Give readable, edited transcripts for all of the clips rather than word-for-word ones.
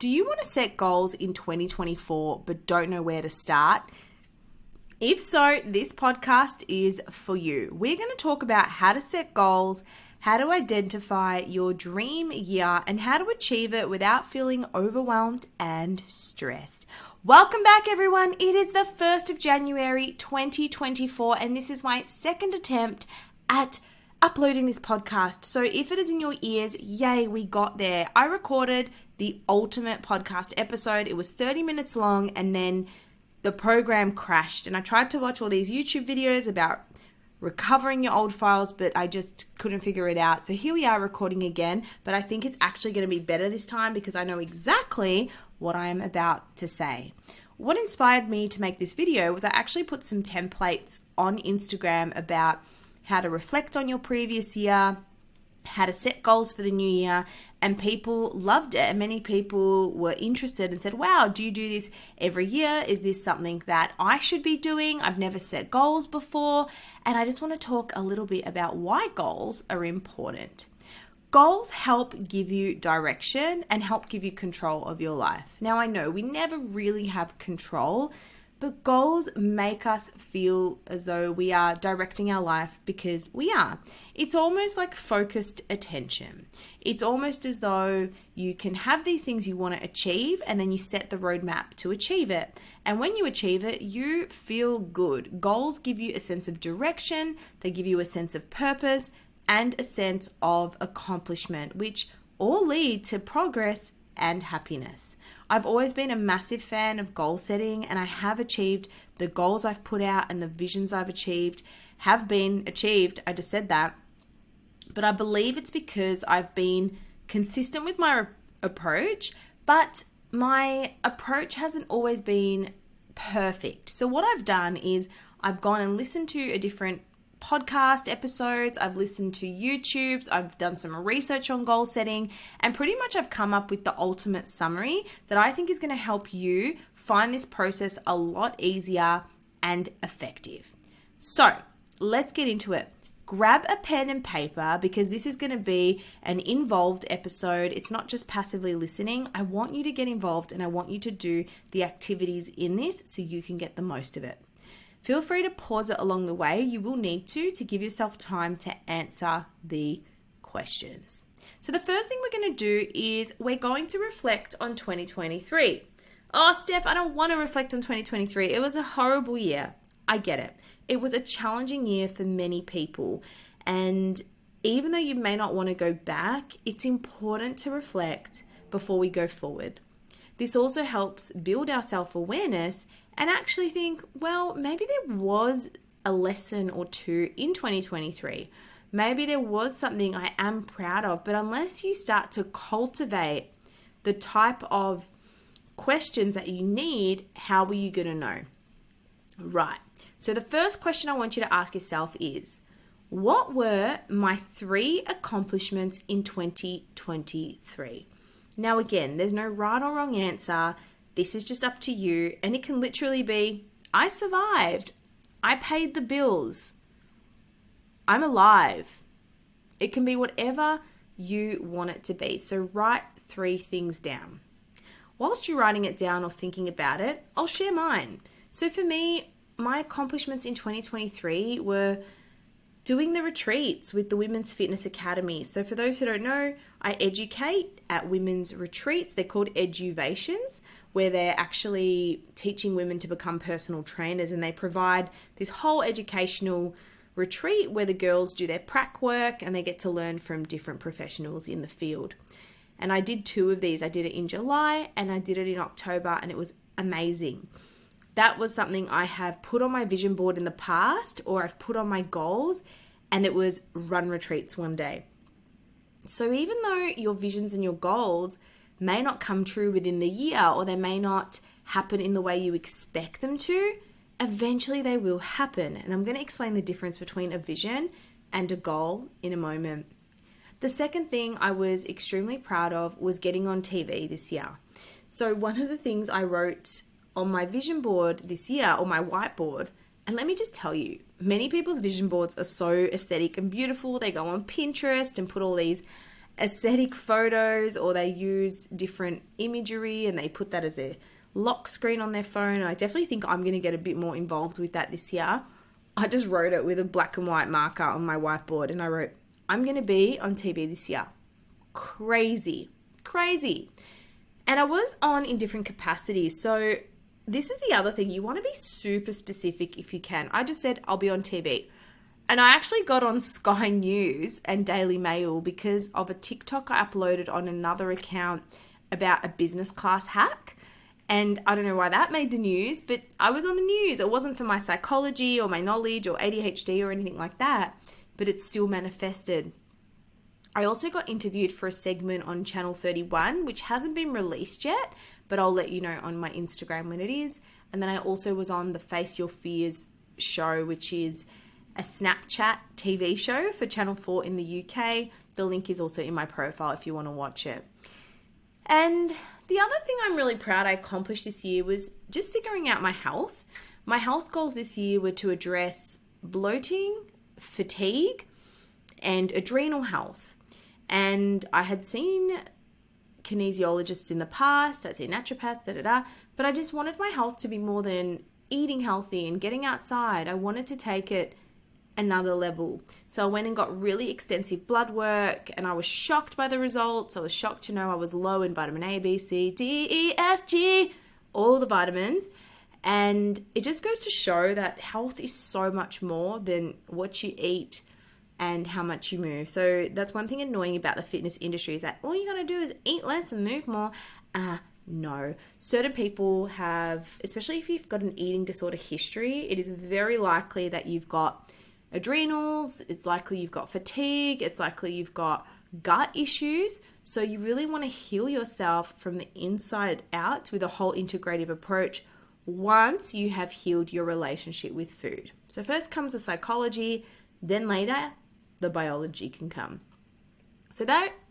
Do you want to set goals in 2024 but don't know where to start? If so, this podcast is for you. We're going to talk about how to set goals, how to identify your dream year, and how to achieve it without feeling overwhelmed and stressed. Welcome back, everyone. It is the 1st of January 2024, and this is my second attempt at uploading this podcast. So if it is in your ears, yay, we got there. I recorded the ultimate podcast episode. It was 30 minutes long, and then the program crashed, and I tried to watch all these YouTube videos about recovering your old files, but I just couldn't figure it out. So here we are recording again, but I think it's actually going to be better this time because I know exactly what I am about to say. What inspired me to make this video was I actually put some templates on Instagram about how to reflect on your previous year, how to set goals for the new year, and people loved it. And many people were interested and said, wow, do you do this every year? Is this something that I should be doing? I've never set goals before. And I just want to talk a little bit about why goals are important. Goals help give you direction and help give you control of your life. Now, I know we never really have control, but goals make us feel as though we are directing our life because we are. It's almost like focused attention. It's almost as though you can have these things you want to achieve and then you set the roadmap to achieve it. And when you achieve it, you feel good. Goals give you a sense of direction, they give you a sense of purpose and a sense of accomplishment, which all lead to progress and happiness. I've always been a massive fan of goal setting, and I have achieved the goals I've put out, and the visions I've achieved have been achieved. I just said that. But I believe it's because I've been consistent with my approach, but my approach hasn't always been perfect. So what I've done is I've gone and listened to a different podcast episodes, I've listened to YouTubes, I've done some research on goal setting, and pretty much I've come up with the ultimate summary that I think is going to help you find this process a lot easier and effective. So let's get into it. Grab a pen and paper because this is going to be an involved episode. It's not just passively listening. I want you to get involved and I want you to do the activities in this so you can get the most of it. Feel free to pause it along the way. You will need to give yourself time to answer the questions. So the first thing we're going to do is we're going to reflect on 2023. Oh, Steph, I don't want to reflect on 2023. It was a horrible year. I get it. It was a challenging year for many people. And even though you may not want to go back, it's important to reflect before we go forward. This also helps build our self-awareness and actually think, well, maybe there was a lesson or two in 2023. Maybe there was something I am proud of, but unless you start to cultivate the type of questions that you need, how are you going to know? Right. So the first question I want you to ask yourself is, what were my 3 accomplishments in 2023? Now, again, there's no right or wrong answer. This is just up to you. And it can literally be, I survived. I paid the bills. I'm alive. It can be whatever you want it to be. So write 3 things down. Whilst you're writing it down or thinking about it, I'll share mine. So for me, my accomplishments in 2023 were doing the retreats with the Women's Fitness Academy. So for those who don't know, I educate at women's retreats. They're called Eduvations, where they're actually teaching women to become personal trainers, and they provide this whole educational retreat where the girls do their prac work and they get to learn from different professionals in the field. And I did 2 of these. I did it in July and I did it in October, and it was amazing. That was something I have put on my vision board in the past, or I've put on my goals, and it was run retreats one day. So even though your visions and your goals may not come true within the year, or they may not happen in the way you expect them to, eventually they will happen. And I'm going to explain the difference between a vision and a goal in a moment. The second thing I was extremely proud of was getting on TV this year. So one of the things I wrote on my vision board this year, or my whiteboard, and let me just tell you, many people's vision boards are so aesthetic and beautiful. They go on Pinterest and put all these aesthetic photos, or they use different imagery and they put that as their lock screen on their phone. And I definitely think I'm going to get a bit more involved with that this year. I just wrote it with a black and white marker on my whiteboard, and I wrote, I'm going to be on TV this year. Crazy. And I was on in different capacities. So this is the other thing. You want to be super specific if you can. I just said, I'll be on TV. And I actually got on Sky News and Daily Mail because of a TikTok I uploaded on another account about a business class hack. And I don't know why that made the news, but I was on the news. It wasn't for my psychology or my knowledge or ADHD or anything like that, but it still manifested. I also got interviewed for a segment on Channel 31, which hasn't been released yet, but I'll let you know on my Instagram when it is. And then I also was on the Face Your Fears show, which is a Snapchat TV show for Channel 4 in the UK. The link is also in my profile if you want to watch it. And the other thing I'm really proud I accomplished this year was just figuring out my health. My health goals this year were to address bloating, fatigue, and adrenal health. And I had seen kinesiologists in the past, I'd seen naturopaths, but I just wanted my health to be more than eating healthy and getting outside. I wanted to take it another level. So I went and got really extensive blood work, and I was shocked by the results. I was shocked to know I was low in vitamin A, B, C, D, E, F, G, all the vitamins. And it just goes to show that health is so much more than what you eat and how much you move. So that's one thing annoying about the fitness industry, is that all you gotta do is eat less and move more. No. Certain people have, especially if you've got an eating disorder history, it is very likely that you've got adrenals, it's likely you've got fatigue, it's likely you've got gut issues. So you really want to heal yourself from the inside out with a whole integrative approach once you have healed your relationship with food. So first comes the psychology, then later the biology can come. So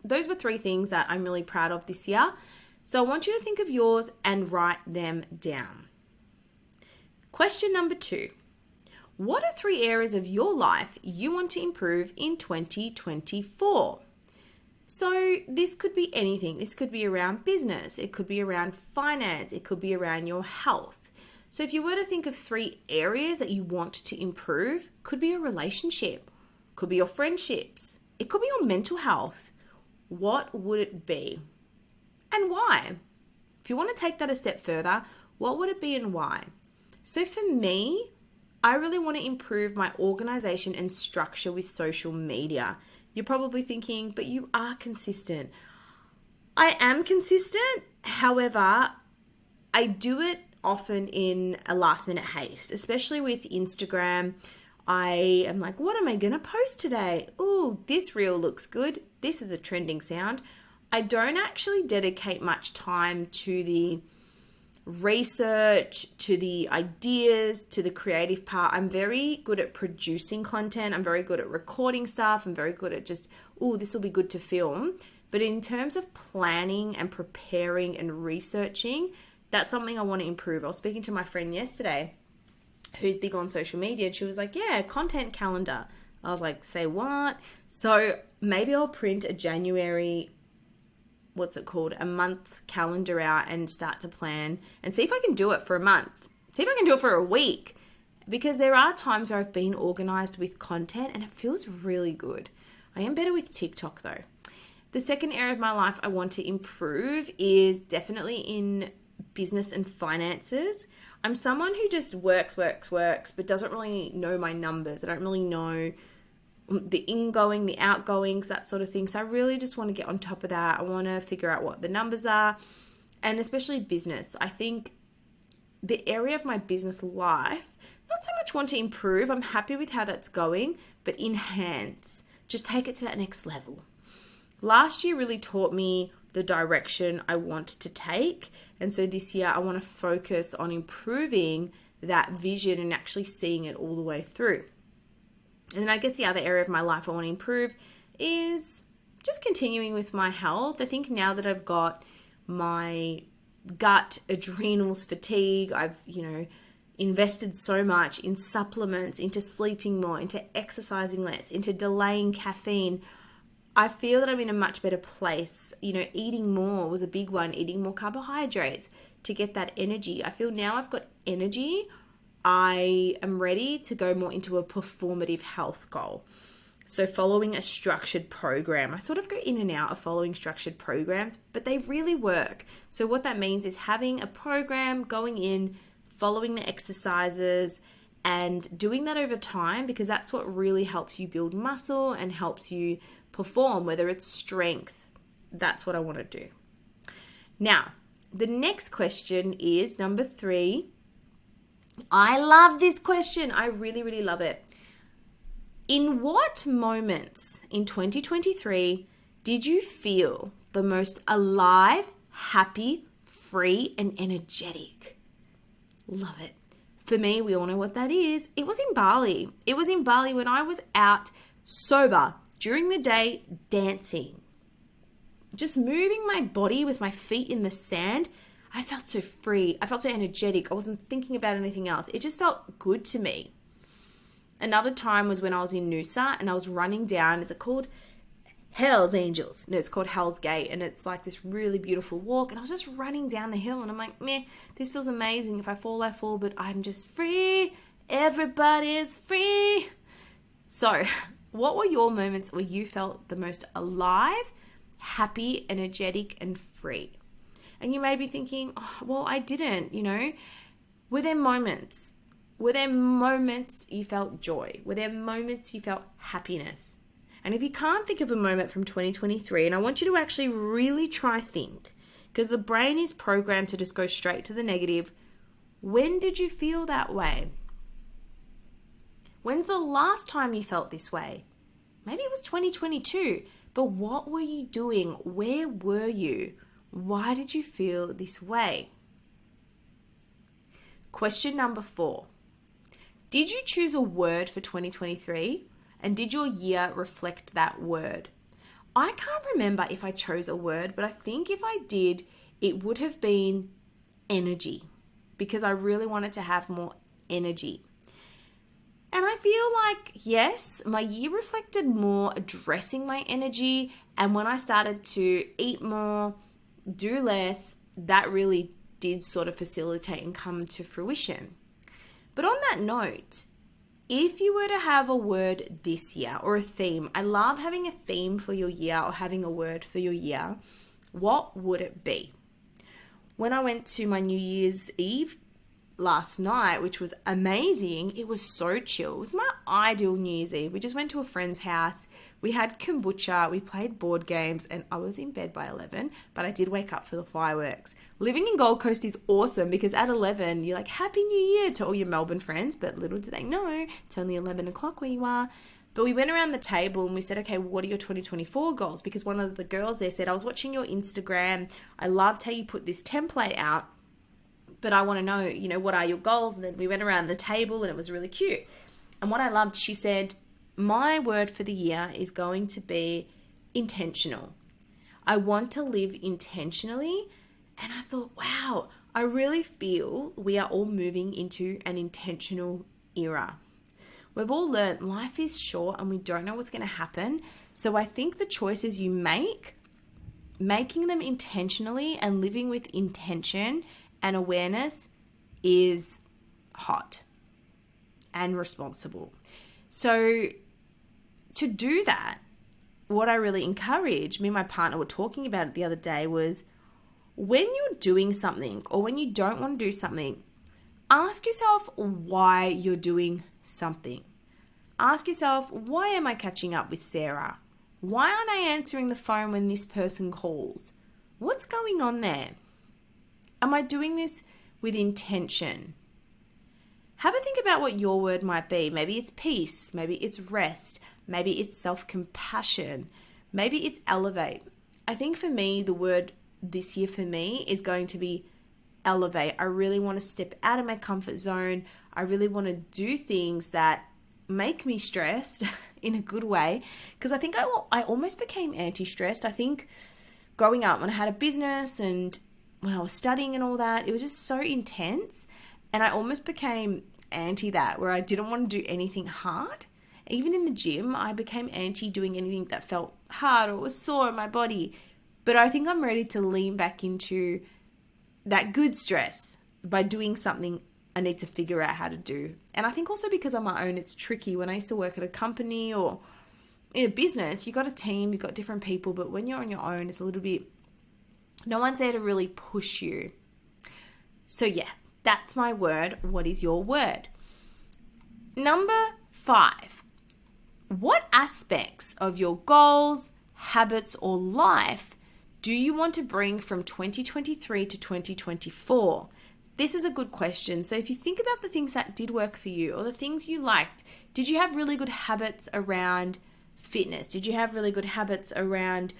those were 3 things that I'm really proud of this year. So I want you to think of yours and write them down. Question number 2. What are 3 areas of your life you want to improve in 2024? So this could be anything. This could be around business. It could be around finance. It could be around your health. So if you were to think of 3 areas that you want to improve, could be a relationship, could be your friendships, it could be your mental health. What would it be? And why? If you want to take that a step further, what would it be and why? So for me, I really want to improve my organization and structure with social media. You're probably thinking, but you are consistent. I am consistent. However, I do it often in a last minute haste, especially with Instagram. I am like, what am I going to post today? Oh, this reel looks good. This is a trending sound. I don't actually dedicate much time to the research, to the ideas, to the creative part. I'm very good at producing content. I'm very good at recording stuff. I'm very good at just, this will be good to film. But in terms of planning and preparing and researching, that's something I want to improve. I was speaking to my friend yesterday who's big on social media, and she was like, yeah, content calendar. I was like, say what? So maybe I'll print a January, a month calendar out and start to plan and see if I can do it for a month. See if I can do it for a week. Because there are times where I've been organized with content and it feels really good. I am better with TikTok though. The second area of my life I want to improve is definitely in business and finances. I'm someone who just works, but doesn't really know my numbers. I don't really know the ingoing, the outgoings, that sort of thing. So I really just want to get on top of that. I want to figure out what the numbers are, and especially business. I think the area of my business life, not so much want to improve. I'm happy with how that's going, but enhance. Just take it to that next level. Last year really taught me the direction I want to take. And so this year I want to focus on improving that vision and actually seeing it all the way through. And then I guess the other area of my life I want to improve is just continuing with my health. I think now that I've got my gut, adrenals, fatigue, I've, invested so much in supplements, into sleeping more, into exercising less, into delaying caffeine. I feel that I'm in a much better place. Eating more was a big one, eating more carbohydrates to get that energy. I feel now I've got energy. I am ready to go more into a performative health goal. So following a structured program. I sort of go in and out of following structured programs, but they really work. So what that means is having a program, going in, following the exercises, and doing that over time, because that's what really helps you build muscle and helps you perform, whether it's strength. That's what I want to do. Now, the next question is number 3. I love this question. I really, really love it. In what moments in 2023 did you feel the most alive, happy, free, and energetic? Love it. For me, we all know what that is. It was in Bali. It was in Bali when I was out sober during the day dancing. Just moving my body with my feet in the sand. I felt so free. I felt so energetic. I wasn't thinking about anything else. It just felt good to me. Another time was when I was in Noosa and I was running down. Is it called Hell's Angels? No, it's called Hell's Gate. And it's like this really beautiful walk. And I was just running down the hill and I'm like, meh, this feels amazing. If I fall, I fall, but I'm just free. Everybody's free. So, what were your moments where you felt the most alive, happy, energetic, and free? And you may be thinking, oh, well, I didn't, Were there moments? Were there moments you felt joy? Were there moments you felt happiness? And if you can't think of a moment from 2023, and I want you to actually really try think, because the brain is programmed to just go straight to the negative, when did you feel that way? When's the last time you felt this way? Maybe it was 2022, but what were you doing? Where were you? Why did you feel this way? Question number 4. Did you choose a word for 2023? And did your year reflect that word? I can't remember if I chose a word, but I think if I did, it would have been energy, because I really wanted to have more energy. And I feel like, yes, my year reflected more addressing my energy. And when I started to eat more, do less, that really did sort of facilitate and come to fruition. But on that note, if you were to have a word this year or a theme, I love having a theme for your year or having a word for your year, what would it be? When I went to my New Year's Eve last night, which was amazing, it was so chill. It was my ideal New Year's Eve. We just went to a friend's house. We had kombucha, we played board games, and I was in bed by 11, but I did wake up for the fireworks. Living in Gold Coast is awesome because at 11, you're like, Happy New Year to all your Melbourne friends, but little do they know, it's only 11 o'clock where you are. But we went around the table and we said, okay, what are your 2024 goals? Because one of the girls there said, I was watching your Instagram. I loved how you put this template out, but I want to know, what are your goals? And then we went around the table and it was really cute. And what I loved, she said, my word for the year is going to be intentional. I want to live intentionally. And I thought, wow, I really feel we are all moving into an intentional era. We've all learned life is short and we don't know what's going to happen. So I think the choices you make, making them intentionally and living with intention and awareness is hot and responsible. So to do that, what I really encourage, me and my partner were talking about it the other day, was when you're doing something or when you don't want to do something, ask yourself why you're doing something. Ask yourself, why am I catching up with Sarah? Why aren't I answering the phone when this person calls? What's going on there? Am I doing this with intention? Have a think about what your word might be. Maybe it's peace. Maybe it's rest. Maybe it's self-compassion. Maybe it's elevate. I think for me, the word this year for me is going to be elevate. I really want to step out of my comfort zone. I really want to do things that make me stressed in a good way, because I think I almost became anti-stressed. I think growing up when I had a business and when I was studying and all that, it was just so intense, and I almost became anti that, where I didn't want to do anything hard. Even in the gym, I became anti doing anything that felt hard or was sore in my body. But I think I'm ready to lean back into that good stress by doing something I need to figure out how to do. And I think also because I'm my own, it's tricky. When I used to work at a company or in a business, you got a team, you've got different people, but when you're on your own, it's a little bit, no one's there to really push you. So yeah, that's my word. What is your word? Number 5, what aspects of your goals, habits, or life do you want to bring from 2023 to 2024? This is a good question. So if you think about the things that did work for you or the things you liked, did you have really good habits around fitness? Did you have really good habits around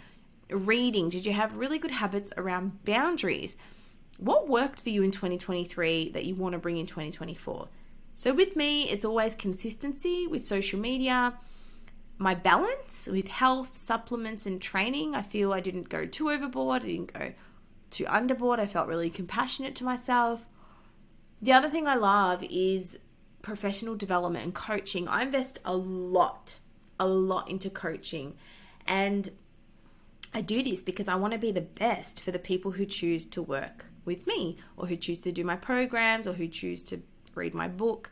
reading? Did you have really good habits around boundaries? What worked for you in 2023 that you want to bring in 2024? So with me, it's always consistency with social media, my balance with health, supplements, and training. I feel I didn't go too overboard. I didn't go too underboard. I felt really compassionate to myself. The other thing I love is professional development and coaching. I invest a lot into coaching. And I do this because I want to be the best for the people who choose to work with me or who choose to do my programs or who choose to read my book.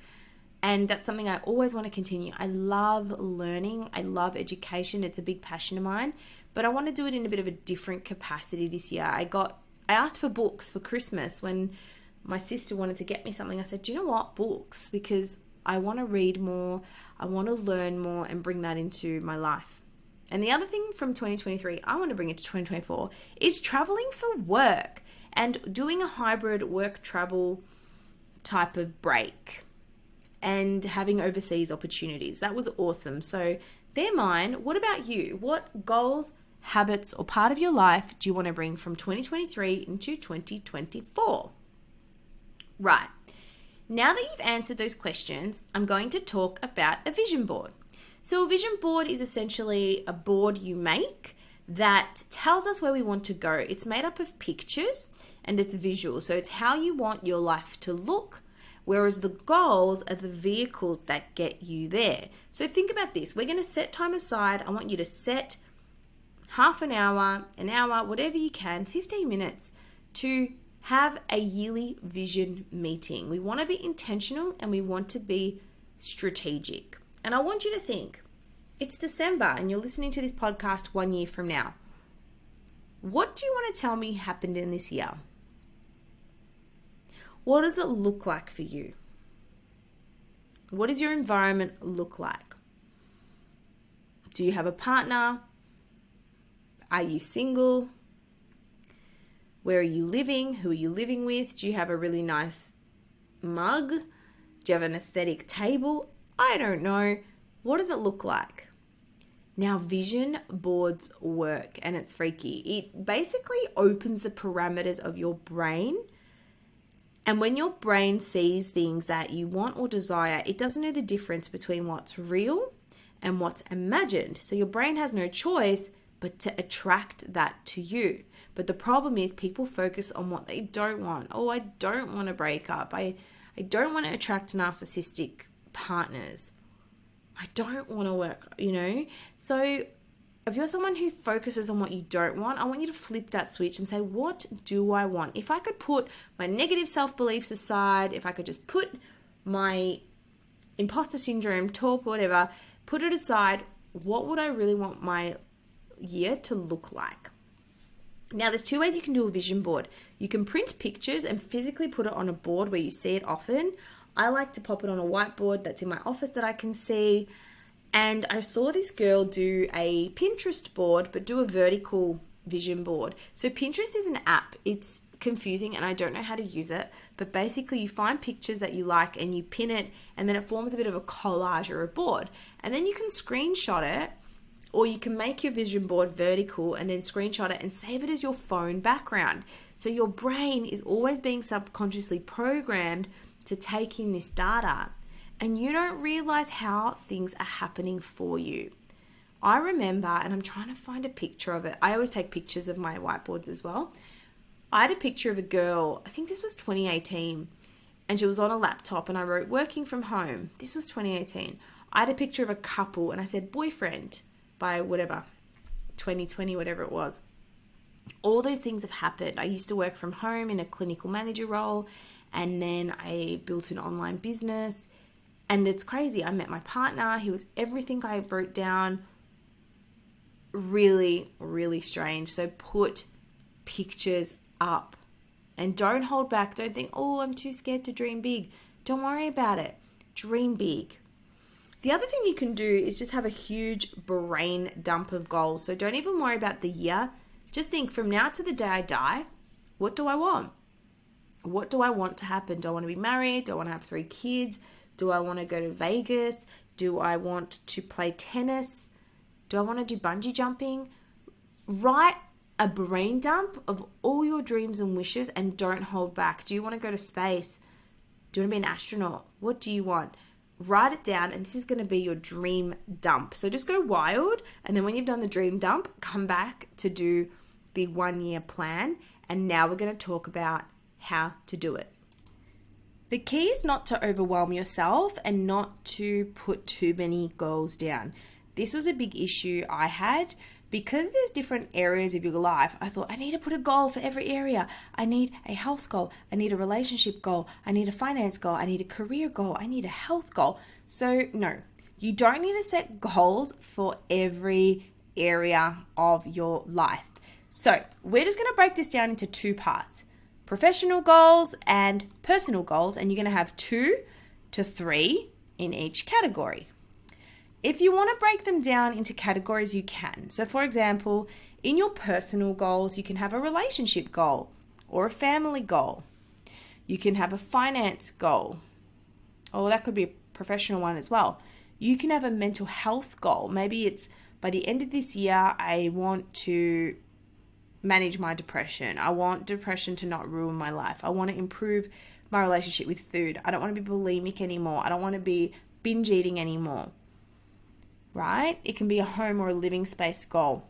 And that's something I always want to continue. I love learning. I love education. It's a big passion of mine, but I want to do it in a bit of a different capacity this year. I asked for books for Christmas when my sister wanted to get me something. I said, do you know what? Books, because I want to read more. I want to learn more and bring that into my life. And the other thing from 2023, I want to bring into 2024 is traveling for work and doing a hybrid work travel type of break and having overseas opportunities. That was awesome. So they're mine. What about you? What goals, habits, or part of your life do you want to bring from 2023 into 2024? Right. Now that you've answered those questions, I'm going to talk about a vision board. So a vision board is essentially a board you make that tells us where we want to go. It's made up of pictures and it's visual. So it's how you want your life to look, whereas the goals are the vehicles that get you there. So think about this. We're going to set time aside. I want you to set half an hour, whatever you can, 15 minutes to have a yearly vision meeting. We want to be intentional and we want to be strategic. And I want you to think, it's December and you're listening to this podcast 1 year from now. What do you want to tell me happened in this year? What does it look like for you? What does your environment look like? Do you have a partner? Are you single? Where are you living? Who are you living with? Do you have a really nice mug? Do you have an aesthetic table? I don't know. What does it look like? Now, vision boards work and it's freaky. It basically opens the parameters of your brain. And when your brain sees things that you want or desire, it doesn't know the difference between what's real and what's imagined. So your brain has no choice but to attract that to you. But the problem is people focus on what they don't want. Oh, I don't want to break up. I don't want to attract narcissistic partners. I don't want to work, So if you're someone who focuses on what you don't want, I want you to flip that switch and say, what do I want? If I could put my negative self-beliefs aside, if I could just put my imposter syndrome, torp, whatever, put it aside, what would I really want my year to look like? Now, there's 2 ways you can do a vision board. You can print pictures and physically put it on a board where you see it often. I like to pop it on a whiteboard that's in my office that I can see. And I saw this girl do a Pinterest board, but do a vertical vision board. So Pinterest is an app. It's confusing and I don't know how to use it. But basically you find pictures that you like and you pin it and then it forms a bit of a collage or a board. And then you can screenshot it, or you can make your vision board vertical and then screenshot it and save it as your phone background. So your brain is always being subconsciously programmed to take in this data. And you don't realize how things are happening for you. I remember, and I'm trying to find a picture of it. I always take pictures of my whiteboards as well. I had a picture of a girl, I think this was 2018, and she was on a laptop and I wrote working from home. This was 2018. I had a picture of a couple and I said boyfriend by whatever, 2020, whatever it was. All those things have happened. I used to work from home in a clinical manager role, and then I built an online business. And it's crazy. I met my partner. He was everything I wrote down. Really, really strange. So put pictures up and don't hold back. Don't think, oh, I'm too scared to dream big. Don't worry about it. Dream big. The other thing you can do is just have a huge brain dump of goals. So don't even worry about the year. Just think, from now to the day I die, what do I want? What do I want to happen? Do I want to be married? Do I want to have 3 kids? Do I want to go to Vegas? Do I want to play tennis? Do I want to do bungee jumping? Write a brain dump of all your dreams and wishes and don't hold back. Do you want to go to space? Do you want to be an astronaut? What do you want? Write it down, and this is going to be your dream dump. So just go wild, and then when you've done the dream dump, come back to do the 1-year plan. And now we're going to talk about how to do it. The key is not to overwhelm yourself and not to put too many goals down. This was a big issue I had because there's different areas of your life. I thought I need to put a goal for every area. I need a health goal. I need a relationship goal. I need a finance goal. I need a career goal. I need a health goal. So no, you don't need to set goals for every area of your life. So we're just going to break this down into 2 parts. Professional goals and personal goals, and you're going to have 2 to 3 in each category. If you want to break them down into categories, you can. So for example, in your personal goals, you can have a relationship goal or a family goal. You can have a finance goal, or that could be a professional one as well. You can have a mental health goal. Maybe it's by the end of this year, I want to manage my depression. I want depression to not ruin my life. I want to improve my relationship with food. I don't want to be bulimic anymore. I don't want to be binge eating anymore. Right? It can be a home or a living space goal.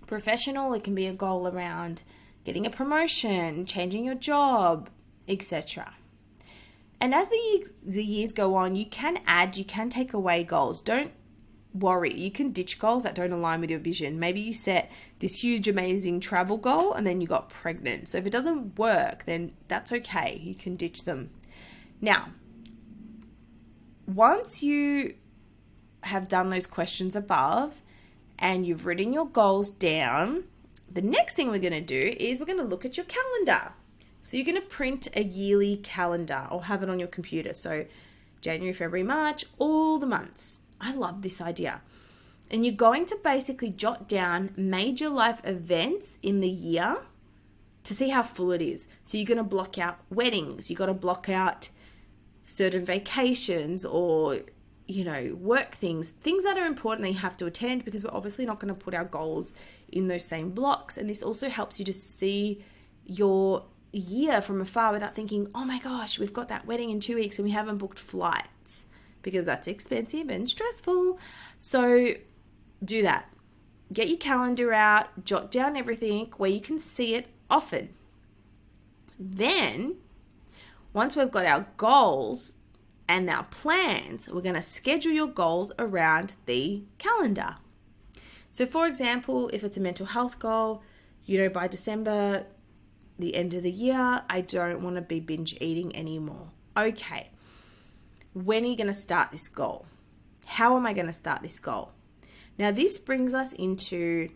Professional, it can be a goal around getting a promotion, changing your job, etc. And as the years go on, you can add, you can take away goals. Don't worry. You can ditch goals that don't align with your vision. Maybe you set this huge, amazing travel goal and then you got pregnant. So if it doesn't work, then that's okay. You can ditch them. Now, once you have done those questions above and you've written your goals down, the next thing we're going to do is we're going to look at your calendar. So you're going to print a yearly calendar or have it on your computer. So January, February, March, all the months. I love this idea. And you're going to basically jot down major life events in the year to see how full it is. So you're going to block out weddings. You got to block out certain vacations or, work things that are important that you have to attend, because we're obviously not going to put our goals in those same blocks. And this also helps you to see your year from afar without thinking, oh my gosh, we've got that wedding in 2 weeks and we haven't booked flights, because that's expensive and stressful. So do that. Get your calendar out, jot down everything where you can see it often. Then, once we've got our goals and our plans, we're going to schedule your goals around the calendar. So for example, if it's a mental health goal, by December, the end of the year, I don't want to be binge eating anymore. Okay. When are you going to start this goal? How am I going to start this goal? Now, this brings us into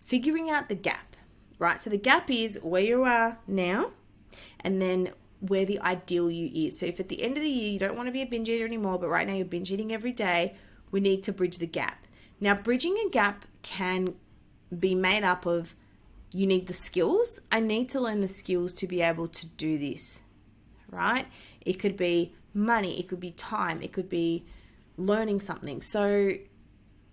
figuring out the gap, right? So the gap is where you are now and then where the ideal you is. So if at the end of the year, you don't want to be a binge eater anymore, but right now you're binge eating every day, we need to bridge the gap. Now, bridging a gap can be made up of, you need the skills. I need to learn the skills to be able to do this, right? It could be money, it could be time, it could be learning something. So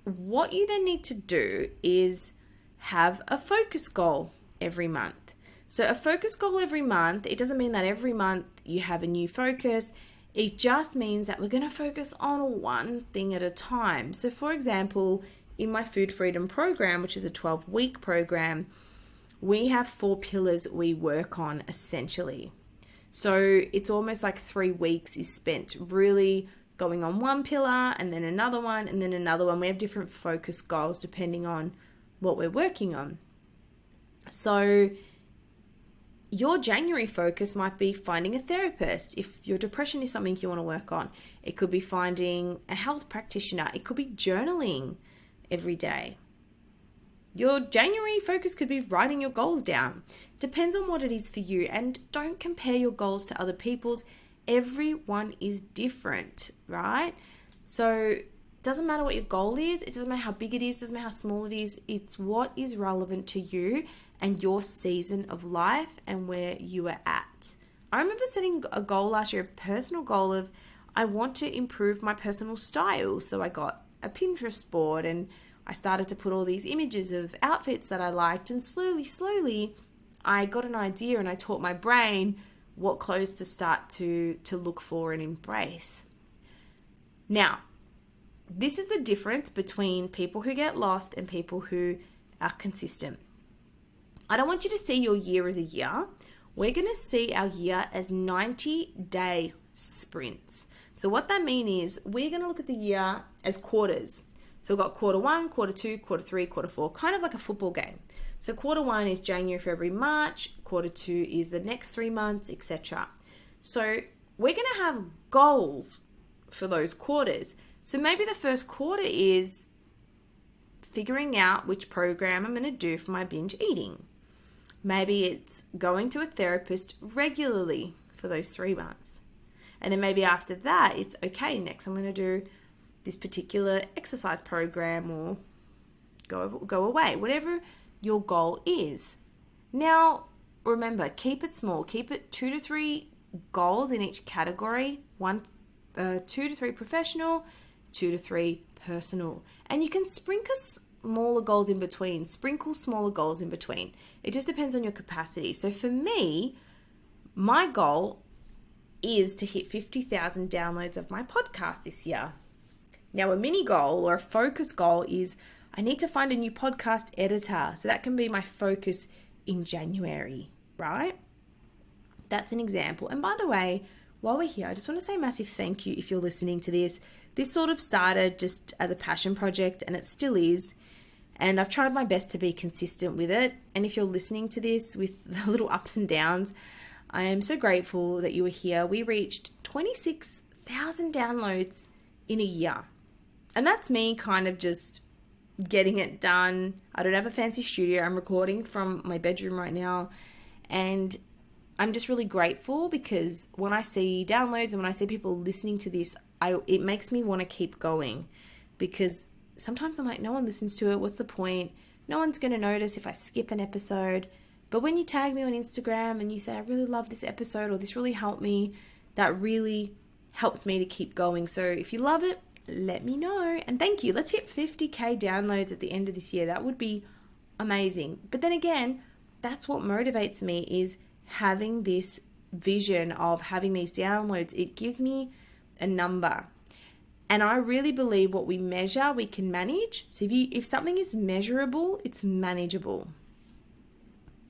what you then need to do is have a focus goal every month. So a focus goal every month, it doesn't mean that every month you have a new focus. It just means that we're going to focus on one thing at a time. So for example, in my Food Freedom program, which is a 12-week program, we have 4 pillars we work on essentially. So it's almost like 3 weeks is spent really going on one pillar and then another one and then another one. We have different focus goals depending on what we're working on. So your January focus might be finding a therapist. If your depression is something you want to work on, it could be finding a health practitioner. It could be journaling every day. Your January focus could be writing your goals down. Depends on what it is for you. And don't compare your goals to other people's. Everyone is different, right? So it doesn't matter what your goal is. It doesn't matter how big it is. It doesn't matter how small it is. It's what is relevant to you and your season of life and where you are at. I remember setting a goal last year, a personal goal of I want to improve my personal style. So I got a Pinterest board and I started to put all these images of outfits that I liked, and slowly I got an idea and I taught my brain what clothes to start to look for and embrace. Now, this is the difference between people who get lost and people who are consistent. I don't want you to see your year as a year. We're going to see our year as 90-day sprints. So what that means is we're going to look at the year as quarters. So we've got quarter 1, quarter 2, quarter 3, quarter 4, kind of like a football game. So quarter 1 is January, February, March. Quarter 2 is the next 3 months, etc. So we're going to have goals for those quarters. So maybe the first quarter is figuring out which program I'm going to do for my binge eating. Maybe it's going to a therapist regularly for those 3 months. And then maybe after that, it's okay, next I'm going to do this particular exercise program or go away, whatever your goal is. Now, remember, keep it small. Keep it 2 to 3 goals in each category. 2 to 3 professional, 2 to 3 personal. And you can sprinkle smaller goals in between. It just depends on your capacity. So for me, my goal is to hit 50,000 downloads of my podcast this year. Now, a mini goal or a focus goal is I need to find a new podcast editor. So that can be my focus in January, right? That's an example. And by the way, while we're here, I just want to say a massive thank you if you're listening to this. This sort of started just as a passion project and it still is. And I've tried my best to be consistent with it. And if you're listening to this with the little ups and downs, I am so grateful that you were here. We reached 26,000 downloads in a year. And that's me kind of just getting it done. I don't have a fancy studio. I'm recording from my bedroom right now. And I'm just really grateful because when I see downloads and when I see people listening to this, it makes me want to keep going. Because sometimes I'm like, no one listens to it. What's the point? No one's going to notice if I skip an episode. But when you tag me on Instagram and you say, I really love this episode or this really helped me, that really helps me to keep going. So if you love it, let me know. And thank you. Let's hit 50K downloads at the end of this year. That would be amazing. But then again, that's what motivates me is having this vision of having these downloads. It gives me a number. And I really believe what we measure, we can manage. So if something is measurable, it's manageable.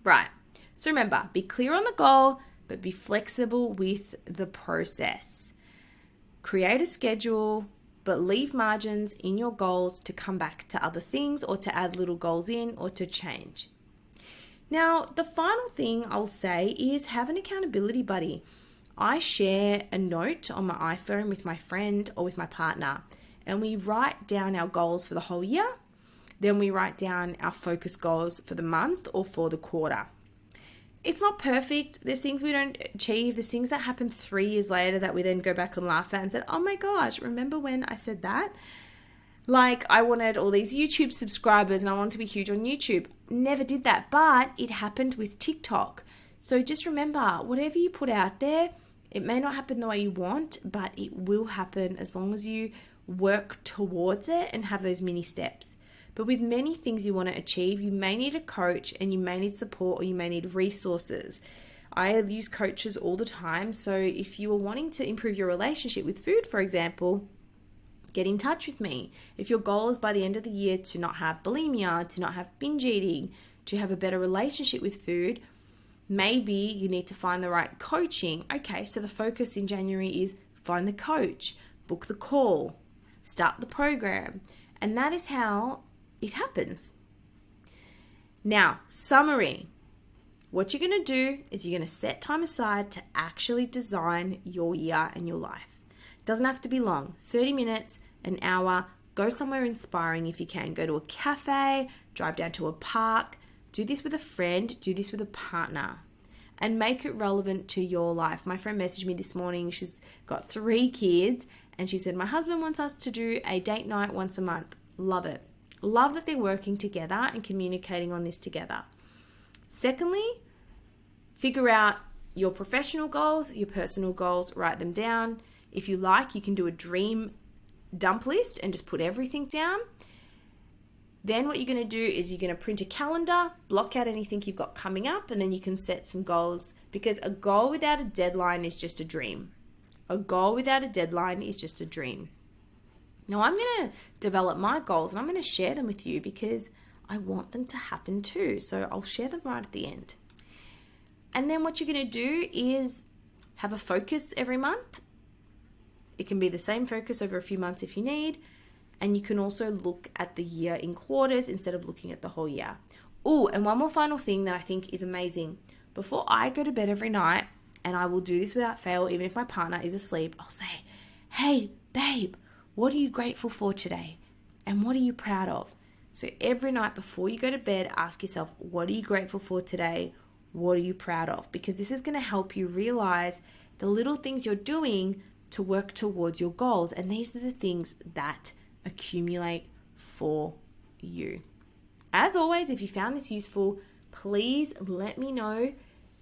Right. So remember, be clear on the goal, but be flexible with the process. Create a schedule, but leave margins in your goals to come back to other things or to add little goals in or to change. Now, the final thing I'll say is have an accountability buddy. I share a note on my iPhone with my friend or with my partner, and we write down our goals for the whole year. Then we write down our focus goals for the month or for the quarter. It's not perfect. There's things we don't achieve. There's things that happen 3 years later that we then go back and laugh at and said, oh my gosh, remember when I said that? Like I wanted all these YouTube subscribers and I wanted to be huge on YouTube. Never did that, but it happened with TikTok. So just remember, whatever you put out there, it may not happen the way you want, but it will happen as long as you work towards it and have those mini steps. But with many things you want to achieve, you may need a coach and you may need support or you may need resources. I use coaches all the time. So if you are wanting to improve your relationship with food, for example, get in touch with me. If your goal is by the end of the year to not have bulimia, to not have binge eating, to have a better relationship with food, maybe you need to find the right coaching. Okay, so the focus in January is find the coach, book the call, start the program. And that is how it happens. Now, summary. What you're going to do is you're going to set time aside to actually design your year and your life. It doesn't have to be long, 30 minutes, an hour. Go somewhere inspiring if you can. Go to a cafe, drive down to a park. Do this with a friend, do this with a partner, and make it relevant to your life. My friend messaged me this morning. She's got 3 kids, and she said, my husband wants us to do a date night once a month. Love it. Love that they're working together and communicating on this together. Secondly, figure out your professional goals, your personal goals, write them down. If you like, you can do a dream dump list and just put everything down. Then what you're going to do is you're going to print a calendar, block out anything you've got coming up, and then you can set some goals, because a goal without a deadline is just a dream. A goal without a deadline is just a dream. Now I'm going to develop my goals and I'm going to share them with you because I want them to happen too. So I'll share them right at the end. And then what you're going to do is have a focus every month. It can be the same focus over a few months if you need. And you can also look at the year in quarters instead of looking at the whole year. Oh, and one more final thing that I think is amazing. Before I go to bed every night, and I will do this without fail, even if my partner is asleep, I'll say, hey, babe, what are you grateful for today? And what are you proud of? So every night before you go to bed, ask yourself, what are you grateful for today? What are you proud of? Because this is going to help you realize the little things you're doing to work towards your goals. And these are the things that accumulate for you. As always, if you found this useful, please let me know.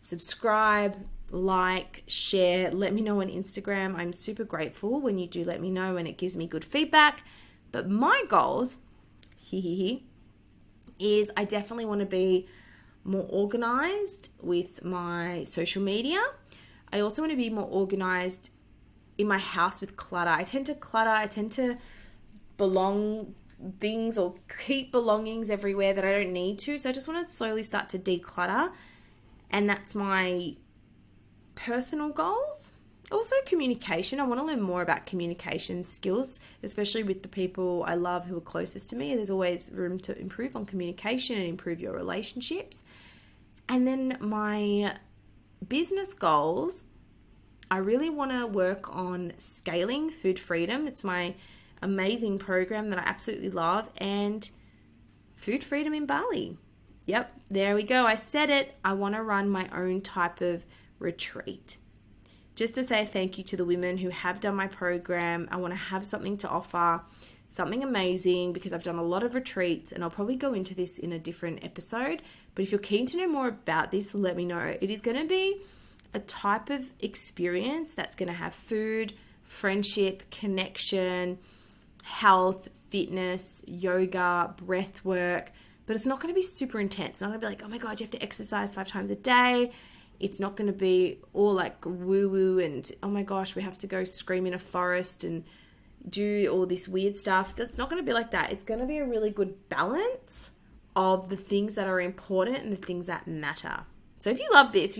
Subscribe, like, share, let me know on Instagram. I'm super grateful when you do let me know, and it gives me good feedback. But my goals, is I definitely want to be more organized with my social media. I also want to be more organized in my house with clutter. I tend to belong things or keep belongings everywhere that I don't need to. So I just want to slowly start to declutter. And that's my personal goals. Also communication. I want to learn more about communication skills, especially with the people I love who are closest to me. There's always room to improve on communication and improve your relationships. And then my business goals, I really want to work on scaling Food Freedom. It's my amazing program that I absolutely love, and Food Freedom in Bali. Yep, there we go. I said it. I want to run my own type of retreat. Just to say thank you to the women who have done my program. I want to have something to offer, something amazing, because I've done a lot of retreats, and I'll probably go into this in a different episode. But if you're keen to know more about this, let me know. It is going to be a type of experience that's going to have food, friendship, connection, health, fitness, yoga, breath work, but it's not going to be super intense. It's not going to be like, oh my God, you have to exercise 5 times a day. It's not going to be all like woo-woo and, oh my gosh, we have to go scream in a forest and do all this weird stuff. That's not going to be like that. It's going to be a really good balance of the things that are important and the things that matter. So if you love this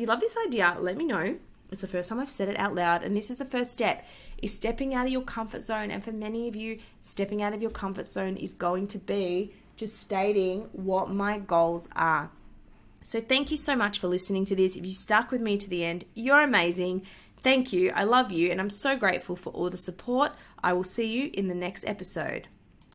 idea, let me know. It's the first time I've said it out loud, and this is the first step, is stepping out of your comfort zone. And for many of you, stepping out of your comfort zone is going to be just stating what my goals are. So thank you so much for listening to this. If you stuck with me to the end, you're amazing. Thank you. I love you, and I'm so grateful for all the support. I will see you in the next episode.